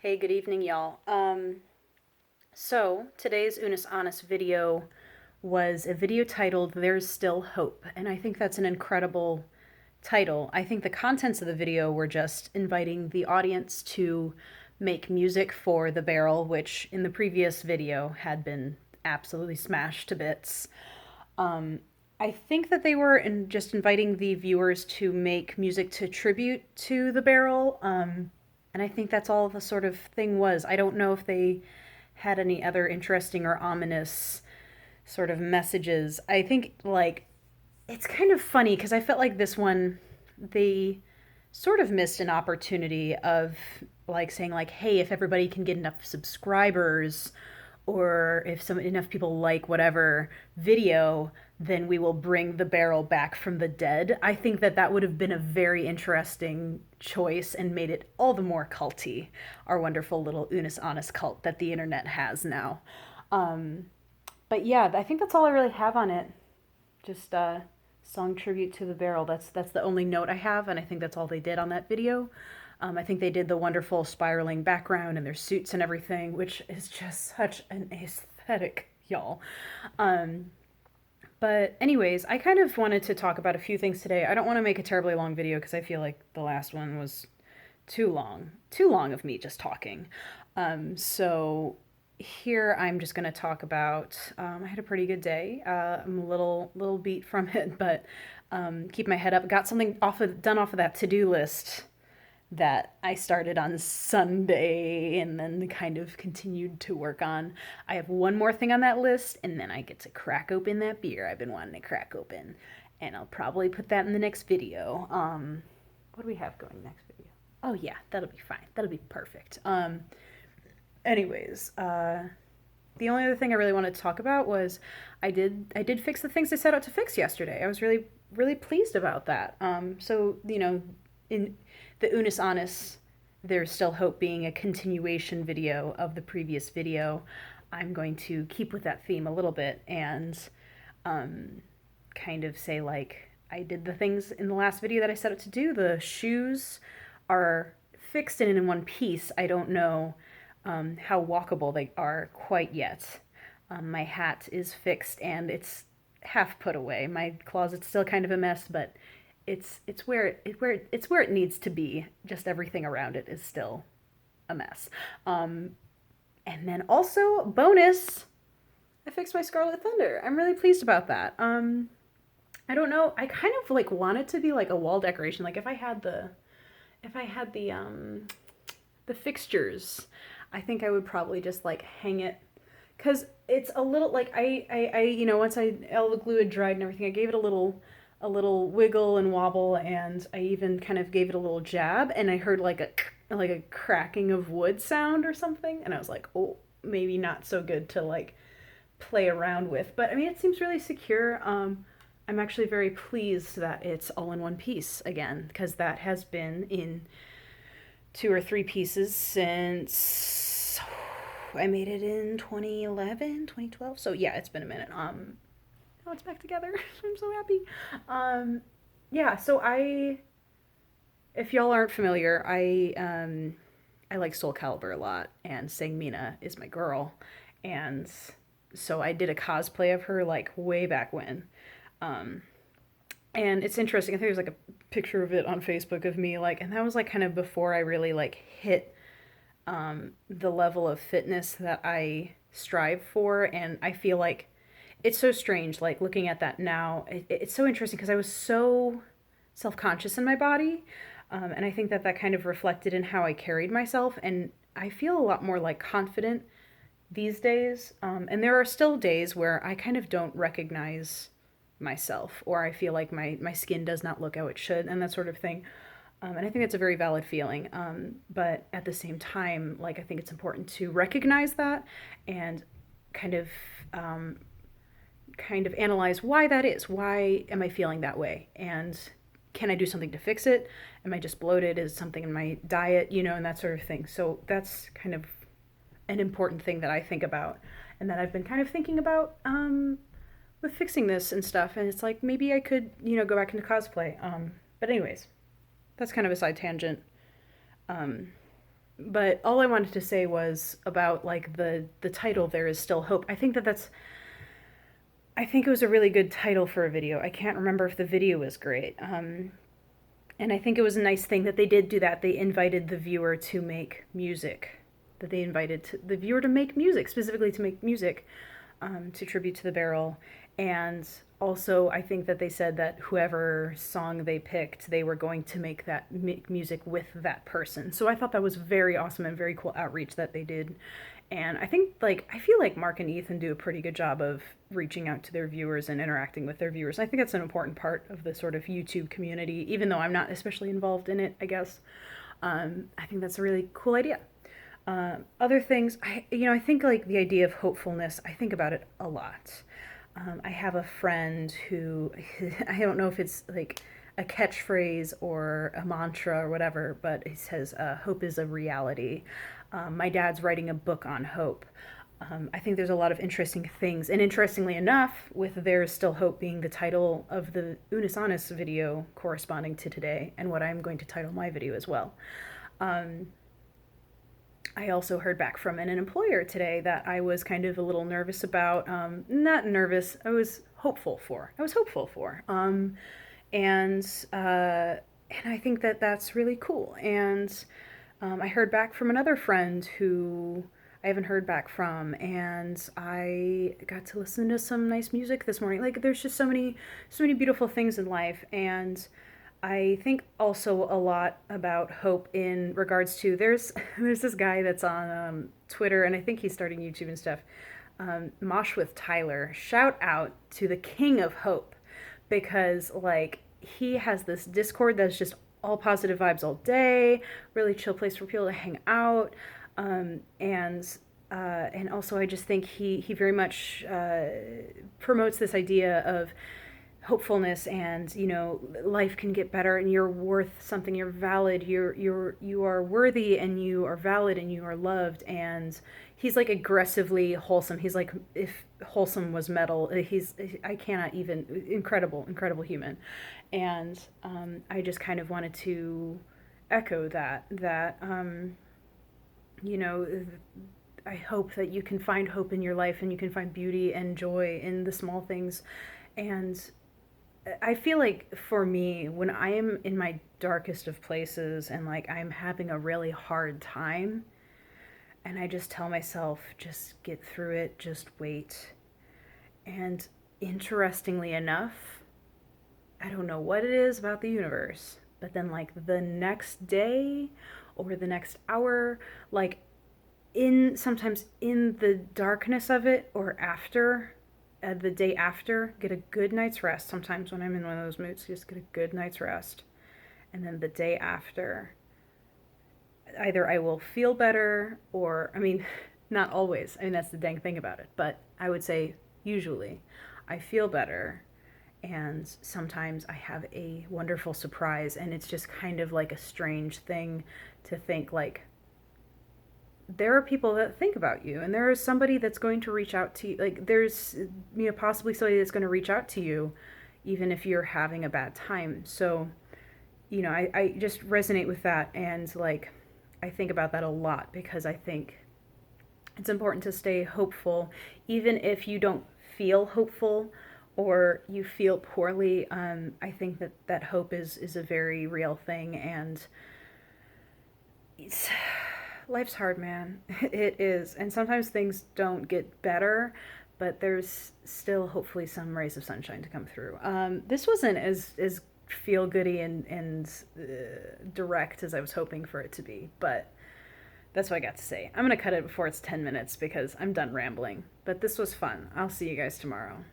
Hey, good evening, y'all. So today's Unis Honest video was a video titled There's Still Hope, and I think that's an incredible title. I think the contents of the video were just inviting the audience to make music for the barrel, which in the previous video had been absolutely smashed to bits. Um, I think that they were just inviting the viewers to make music to tribute to the barrel. And I think that's all the sort of thing was. I don't know if they had any other interesting or ominous sort of messages. I think, like, it's kind of funny because I felt like this one, they sort of missed an opportunity of, like, saying, like, hey, if everybody can get enough subscribers or if enough people like whatever video, then we will bring the barrel back from the dead. I think that that would have been a very interesting choice and made it all the more culty, our wonderful little Unis Honest cult that the internet has now. Um, but yeah, I think that's all I really have on it. Just song tribute to the barrel. That's the only note I have, and I think that's all they did on that video. I think they did the wonderful spiraling background and their suits and everything, which is just such an aesthetic, y'all. Um, but anyways, I kind of wanted to talk about a few things today. I don't want to make a terribly long video because I feel like the last one was too long of me just talking. So here I'm just going to talk about. I had a pretty good day. I'm a little beat from it, but keep my head up. Got something done off of that to-do list that I started on Sunday and then kind of continued to work on. I have one more thing on that list, and then I get to crack open that beer I've been wanting to crack open. And I'll probably put that in the next video. What do we have going next video? Oh yeah, that'll be fine. That'll be perfect. Anyways, the only other thing I really wanted to talk about was I did fix the things I set out to fix yesterday. I was really pleased about that. So in the Unis Honest, There's Still Hope being a continuation video of the previous video, I'm going to keep with that theme a little bit and kind of say, like, I did the things in the last video that I set out to do. The shoes are fixed and in one piece. I don't know how walkable they are quite yet. My hat is fixed and it's half put away. My closet's still kind of a mess, but it's where it needs to be. Just everything around it is still a mess. And then also bonus, I fixed my Scarlet Thunder. I'm really pleased about that. I don't know. I kind of like want it to be like a wall decoration. Like if I had the fixtures, I think I would probably just like hang it because it's a little like once all the glue had dried and everything, I gave it a little wiggle and wobble, and I even kind of gave it a little jab, and I heard like a cracking of wood sound or something, and I was like, oh, maybe not so good to like play around with. But I mean, it seems really secure. I'm actually very pleased that it's all in one piece again, because that has been in two or three pieces since I made it in 2011, 2012. So yeah, it's been a minute. Now it's back together. I'm so happy. Yeah, so if y'all aren't familiar, I like Soul Calibur a lot, and Sangmina is my girl, and so I did a cosplay of her like way back when. And it's interesting. I think there's like a picture of it on Facebook of me like, and that was like kind of before I really like hit the level of fitness that I strive for, and I feel like it's so strange, like looking at that now. It's so interesting because I was so self-conscious in my body, and I think that that kind of reflected in how I carried myself, and I feel a lot more like confident these days. And there are still days where I kind of don't recognize myself, or I feel like my skin does not look how it should, and that sort of thing. And I think that's a very valid feeling. But at the same time, like I think it's important to recognize that and kind of analyze why that is. Why am I feeling that way? And can I do something to fix it? Am I just bloated? Is something in my diet, and that sort of thing. So that's kind of an important thing that I think about and that I've been kind of thinking about with fixing this and stuff. And it's like, maybe I could, go back into cosplay. But anyways, that's kind of a side tangent. But all I wanted to say was about like the title "There Is Still Hope." I think it was a really good title for a video. I can't remember if the video was great. And I think it was a nice thing that they did do that. They invited the viewer to make music. That they invited the viewer to make music, specifically to make music to tribute to the barrel. And also, I think that they said that whoever song they picked, they were going to make music with that person. So I thought that was very awesome and very cool outreach that they did. And I feel like Mark and Ethan do a pretty good job of reaching out to their viewers and interacting with their viewers. I think that's an important part of the sort of YouTube community, even though I'm not especially involved in it, I guess. I think that's a really cool idea. Other things, I think like the idea of hopefulness, I think about it a lot. I have a friend who, I don't know if it's like a catchphrase or a mantra or whatever, but he says, hope is a reality. My dad's writing a book on hope. I think there's a lot of interesting things. And interestingly enough, with There's Still Hope being the title of the Unus Annus video corresponding to today, and what I'm going to title my video as well. I also heard back from an employer today that I was kind of a little nervous about. Not nervous, I was hopeful for. And I think that that's really cool. And I heard back from another friend who I haven't heard back from, and I got to listen to some nice music this morning. Like, there's just so many beautiful things in life, and I think also a lot about hope in regards to there's this guy that's on Twitter, and I think he's starting YouTube and stuff. Mosh with Tyler. Shout out to the king of hope, because like he has this Discord that's just all positive vibes all day, really chill place for people to hang out, and also I just think he very much promotes this idea of hopefulness, and life can get better, and you're worth something, you're valid, you are worthy, and you are valid, and you are loved. And he's like aggressively wholesome. He's like, if wholesome was metal, I cannot even, incredible human. And I just kind of wanted to echo that I hope that you can find hope in your life, and you can find beauty and joy in the small things. And I feel like for me, when I am in my darkest of places and like I'm having a really hard time, and I just tell myself, just get through it, just wait. And interestingly enough, I don't know what it is about the universe, but then like the next day or the next hour, like sometimes in the darkness of it, or after, the day after, get a good night's rest. Sometimes when I'm in one of those moods, just get a good night's rest. And then the day after, either I will feel better, or, I mean, not always. I mean, that's the dang thing about it. But I would say usually I feel better. And sometimes I have a wonderful surprise. And it's just kind of like a strange thing to think, like, there are people that think about you, and there is somebody that's going to reach out to you. Like, there's, possibly somebody that's going to reach out to you, even if you're having a bad time. So, I just resonate with that. And like, I think about that a lot, because I think it's important to stay hopeful, even if you don't feel hopeful or you feel poorly. I think that hope is a very real thing. And life's hard, man. It is. And sometimes things don't get better, but there's still hopefully some rays of sunshine to come through. This wasn't as feel goody and direct as I was hoping for it to be, but that's what I got to say. I'm going to cut it before it's 10 minutes because I'm done rambling. But this was fun. I'll see you guys tomorrow.